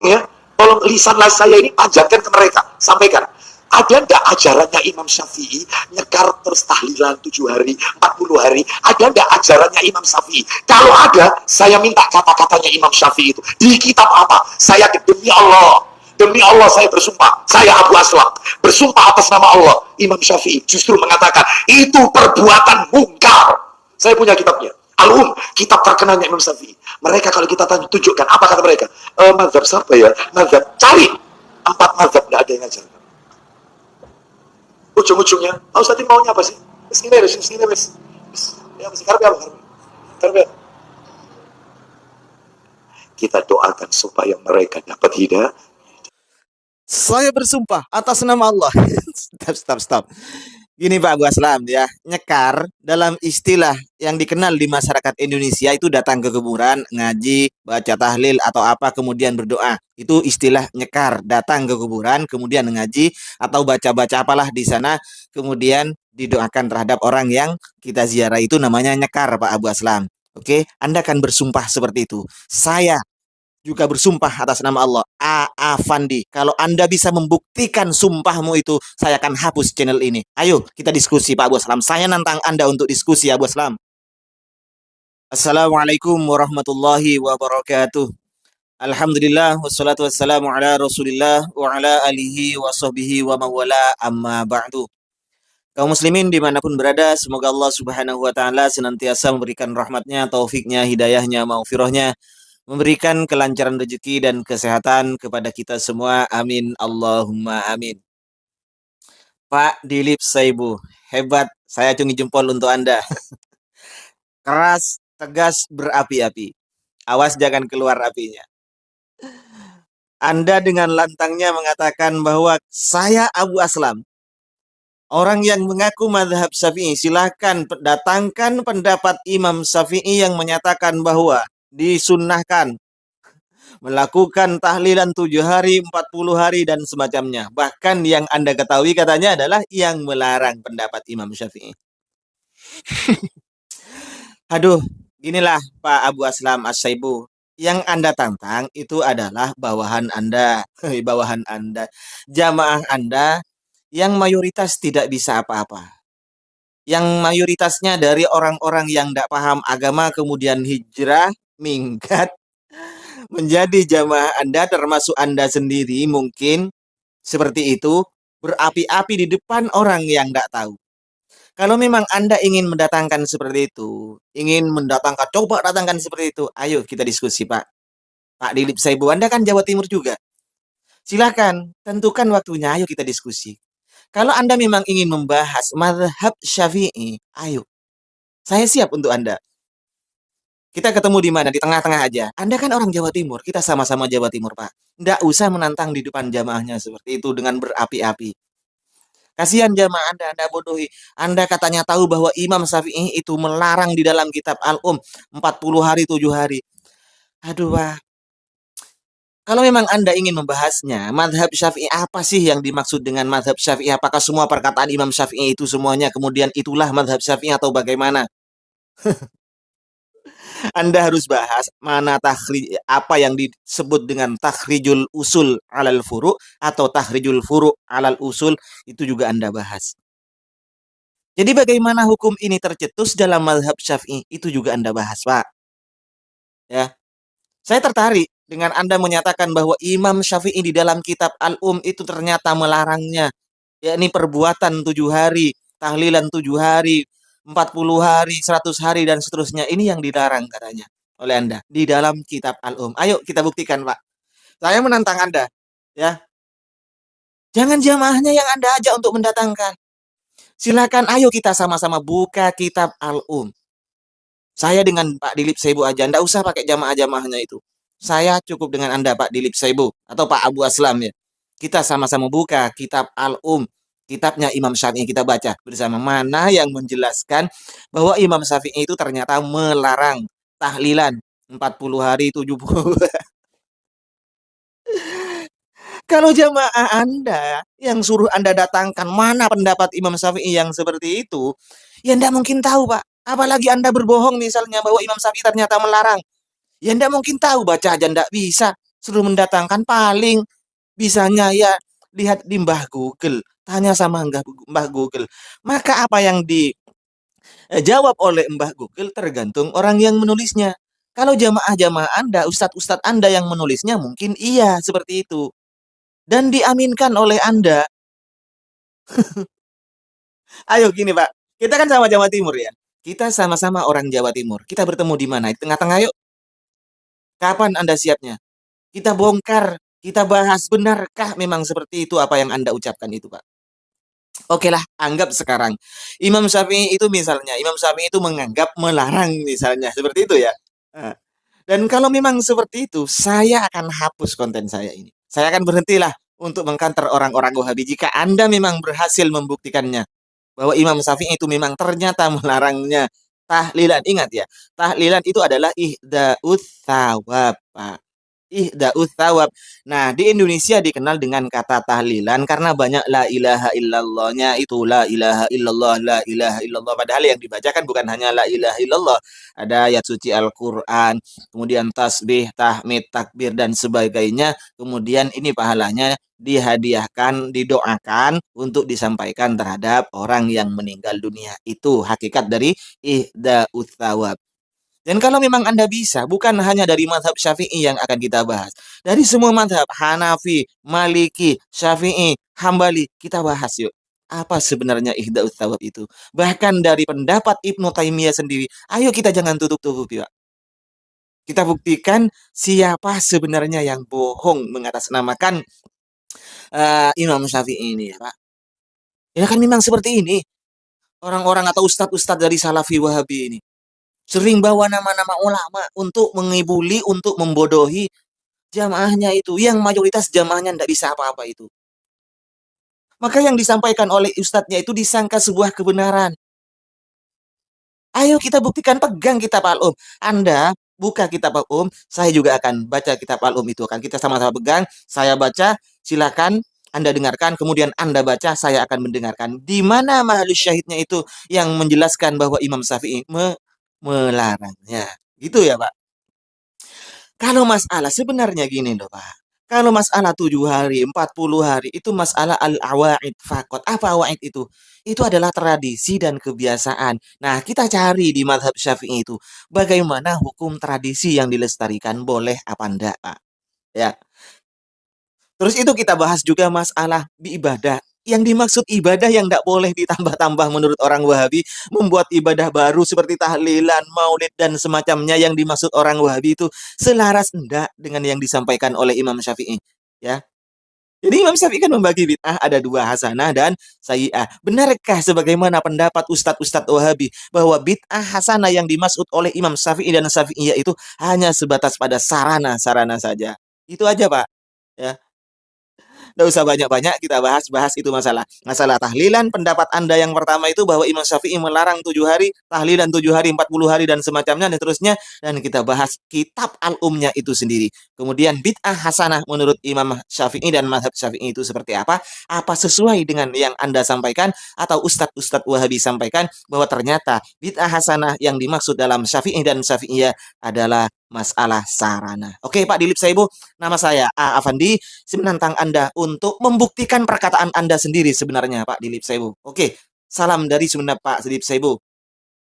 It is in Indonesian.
Ya, tolong lisan saya ini panjatkan ke mereka, sampaikan. Ada enggak ajarannya Imam Syafi'i nyekar terus tahlilan 7 hari, 40 hari? Ada enggak ajarannya Imam Syafi'i? Kalau ada, saya minta kata-katanya Imam Syafi'i itu. Di kitab apa? Saya demi Allah saya bersumpah, saya Abu Aslam bersumpah atas nama Allah. Imam Syafi'i justru mengatakan itu perbuatan mungkar. Saya punya kitabnya, Al-Um, kitab terkenalnya Imam Syafi'i. Mereka kalau kita tanya, tunjukkan apa kata mereka? Mazhab siapa ya? Mazhab, cari 4 mazhab, tidak ada yang ngajar. Ujung-ujungnya, Ustaz ini maunya apa sih? Sini wes. Ya, mesti karbe. Kita doakan supaya mereka dapat hidayah. Saya bersumpah atas nama Allah. Stop. Gini Pak Abu Aslam ya, nyekar dalam istilah yang dikenal di masyarakat Indonesia itu datang ke kuburan, ngaji, baca tahlil atau apa kemudian berdoa. Itu istilah nyekar, datang ke kuburan kemudian ngaji atau baca-baca apalah di sana kemudian didoakan terhadap orang yang kita ziarah, itu namanya nyekar Pak Abu Aslam. Oke, Anda kan bersumpah seperti itu. Saya juga bersumpah atas nama Allah, Afandi, kalau Anda bisa membuktikan sumpahmu itu, saya akan hapus channel ini. Ayo kita diskusi Pak Abu Aslam. Saya nantang Anda untuk diskusi Abu Aslam. Assalamualaikum warahmatullahi wabarakatuh. Alhamdulillah wassalatu wassalamu ala Rasulillah wa ala alihi wa sahbihi wa mawala amma ba'du. Kaum muslimin dimanapun berada, semoga Allah subhanahu wa ta'ala senantiasa memberikan rahmatnya, taufiknya, hidayahnya, maufirahnya, memberikan kelancaran rezeki dan kesehatan kepada kita semua. Amin. Allahumma amin. Pak Dilip Saibu, hebat. Saya acungi jempol untuk Anda. Keras, tegas, berapi-api. Awas jangan keluar apinya. Anda dengan lantangnya mengatakan bahwa saya Abu Aslam, orang yang mengaku mazhab Syafi'i. Silahkan datangkan pendapat Imam Syafi'i yang menyatakan bahwa disunnahkan melakukan tahlilan 7 hari, 40 hari, dan semacamnya. Bahkan yang Anda ketahui katanya adalah yang melarang pendapat Imam Syafi'i. Aduh, inilah Pak Abu Aslam As-Saibu. Yang Anda tantang itu adalah bawahan Anda. Bawahan Anda. Jamaah Anda yang mayoritas tidak bisa apa-apa. Yang mayoritasnya dari orang-orang yang tidak paham agama kemudian hijrah, minggat, menjadi jamaah Anda, termasuk Anda sendiri mungkin seperti itu, berapi-api di depan orang yang tidak tahu. Kalau memang Anda ingin mendatangkan seperti itu, coba datangkan seperti itu, ayo kita diskusi Pak. Pak Dilip Saibu, Anda kan Jawa Timur juga. Silakan, tentukan waktunya, ayo kita diskusi. Kalau Anda memang ingin membahas mazhab Syafi'i, ayo. Saya siap untuk Anda. Kita ketemu di mana? Di tengah-tengah aja. Anda kan orang Jawa Timur, kita sama-sama Jawa Timur, Pak. Nggak usah menantang di depan jamaahnya seperti itu dengan berapi-api. Kasihan jamaah Anda bodohi. Anda katanya tahu bahwa Imam Syafi'i itu melarang di dalam kitab Al-Um 40 hari, 7 hari. Aduh, Pak. Kalau memang Anda ingin membahasnya, mazhab Syafi'i apa sih yang dimaksud dengan mazhab Syafi'i? Apakah semua perkataan Imam Syafi'i itu semuanya kemudian itulah mazhab Syafi'i atau bagaimana? Anda harus bahas mana apa yang disebut dengan takhrijul usul alal furu' atau takhrijul furu' alal usul, itu juga Anda bahas. Jadi bagaimana hukum ini tercetus dalam mazhab Syafi'i, itu juga Anda bahas, Pak. Ya. Saya tertarik dengan Anda menyatakan bahwa Imam Syafi'i di dalam kitab Al-Um itu ternyata melarangnya, yakni perbuatan 7 hari, tahlilan 7 hari, 40 hari, 100 hari, dan seterusnya. Ini yang dilarang katanya oleh Anda di dalam kitab Al-Um. Ayo kita buktikan, Pak. Saya menantang Anda, ya. Jangan jamaahnya yang Anda ajak untuk mendatangkan. Silakan, ayo kita sama-sama buka kitab Al-Um. Saya dengan Pak Dilip Saibu aja, Anda usah pakai jamaah-jamaahnya itu. Saya cukup dengan Anda, Pak Dilip Saibu, atau Pak Abu Aslam ya. Kita sama-sama buka kitab Al-Um, kitabnya Imam Syafi'i, kita baca bersama. Mana yang menjelaskan bahwa Imam Syafi'i itu ternyata melarang tahlilan 40 hari, 70. Kalau jamaah Anda yang suruh Anda datangkan mana pendapat Imam Syafi'i yang seperti itu, ya Anda mungkin tahu, Pak. Apalagi Anda berbohong misalnya bahwa Imam Syafi'i ternyata melarang. Ya Anda mungkin tahu, baca aja Anda bisa. suruh mendatangkan paling bisanya ya lihat di Mbah Google, tanya sama Mbah Google. Maka apa yang dijawab oleh Mbah Google tergantung orang yang menulisnya. Kalau jamaah-jamaah Anda, ustadz-ustadz Anda yang menulisnya mungkin iya seperti itu. Dan diaminkan oleh Anda. Ayo gini Pak, kita kan sama Jawa Timur ya. Kita sama-sama orang Jawa Timur. Kita bertemu di mana? Di tengah-tengah yuk. Kapan Anda siapnya? Kita bongkar, kita bahas benarkah memang seperti itu apa yang Anda ucapkan itu, Pak? Oke lah, anggap sekarang Imam Syafi'i itu misalnya, Imam Syafi'i itu menganggap melarang misalnya, seperti itu ya. Nah, dan kalau memang seperti itu, saya akan hapus konten saya ini. Saya akan berhentilah untuk mengkanter orang-orang Wahabi jika Anda memang berhasil membuktikannya bahwa Imam Syafi'i itu memang ternyata melarangnya tahlilan. Ingat ya, tahlilan itu adalah ihda'ut thawab, Pak. Ihda'ut thawab. Nah, di Indonesia dikenal dengan kata tahlilan karena banyak la ilaha illallahnya itu la ilaha illallah, la ilaha illallah. Padahal yang dibacakan bukan hanya la ilaha illallah. Ada ayat suci Al-Quran, kemudian tasbih, tahmid, takbir, dan sebagainya. Kemudian ini pahalanya dihadiahkan, didoakan untuk disampaikan terhadap orang yang meninggal dunia. Itu hakikat dari ihda'ut thawab. Dan kalau memang Anda bisa, bukan hanya dari mazhab Syafi'i yang akan kita bahas. Dari semua mazhab, Hanafi, Maliki, Syafi'i, Hambali, kita bahas yuk. Apa sebenarnya ihda'ut thawab itu? Bahkan dari pendapat Ibnu Taimiyah sendiri, ayo kita jangan tutup-tutupi, Pak. Kita buktikan siapa sebenarnya yang bohong mengatasnamakan Imam Syafi'i ini, ya, Pak. Ya kan memang seperti ini. Orang-orang atau ustadz-ustadz dari Salafi Wahabi ini sering bawa nama-nama ulama untuk mengibuli, untuk membodohi jamaahnya itu. Yang mayoritas jamaahnya tidak bisa apa-apa itu. Maka yang disampaikan oleh ustadznya itu disangka sebuah kebenaran. Ayo kita buktikan, pegang kitab Al-Um. Anda buka kitab Al-Um, saya juga akan baca kitab Al-Um itu. Akan kita sama-sama pegang, saya baca, silakan Anda dengarkan, kemudian Anda baca, saya akan mendengarkan. Di mana mahalus syahidnya itu yang menjelaskan bahwa Imam Syafi'i melarangnya. Gitu ya, Pak. Kalau masalah sebenarnya gini loh, Pak. Kalau masalah 7 hari, 40 hari, itu masalah al-awaid fakot. Apa awaid itu? Itu adalah tradisi dan kebiasaan. Nah, kita cari di mazhab Syafi'i itu. Bagaimana hukum tradisi yang dilestarikan, boleh apa enggak, Pak? Ya. Terus itu kita bahas juga masalah di ibadah. Yang dimaksud ibadah yang tidak boleh ditambah-tambah menurut orang Wahabi, membuat ibadah baru seperti tahlilan, maulid, dan semacamnya yang dimaksud orang Wahabi itu selaras enggak dengan yang disampaikan oleh Imam Syafi'i. Ya, jadi Imam Syafi'i kan membagi bid'ah ada dua, hasanah dan sayyi'ah. Benarkah sebagaimana pendapat ustadz-ustadz Wahabi bahwa bid'ah hasanah yang dimaksud oleh Imam Syafi'i dan Syafi'iyah itu hanya sebatas pada sarana-sarana saja? Itu aja, Pak. Ya. Nggak usah banyak-banyak kita bahas itu masalah. Masalah tahlilan, pendapat Anda yang pertama itu bahwa Imam Syafi'i melarang 7 hari, tahlilan 7 hari, 40 hari, dan semacamnya, dan seterusnya. Dan kita bahas kitab al-umnya itu sendiri. Kemudian bid'ah hasanah menurut Imam Syafi'i dan mazhab Syafi'i itu seperti apa? Apa sesuai dengan yang Anda sampaikan atau Ustadz-Ustadz Wahabi sampaikan bahwa ternyata bid'ah hasanah yang dimaksud dalam Syafi'i dan Syafi'iyah adalah masalah sarana. Oke Pak Dilip Saibu, nama saya A. Afandi, menantang Anda untuk membuktikan perkataan Anda sendiri sebenarnya Pak Dilip Saibu. Oke, salam dari Sumeneb Pak Dilip Saibu.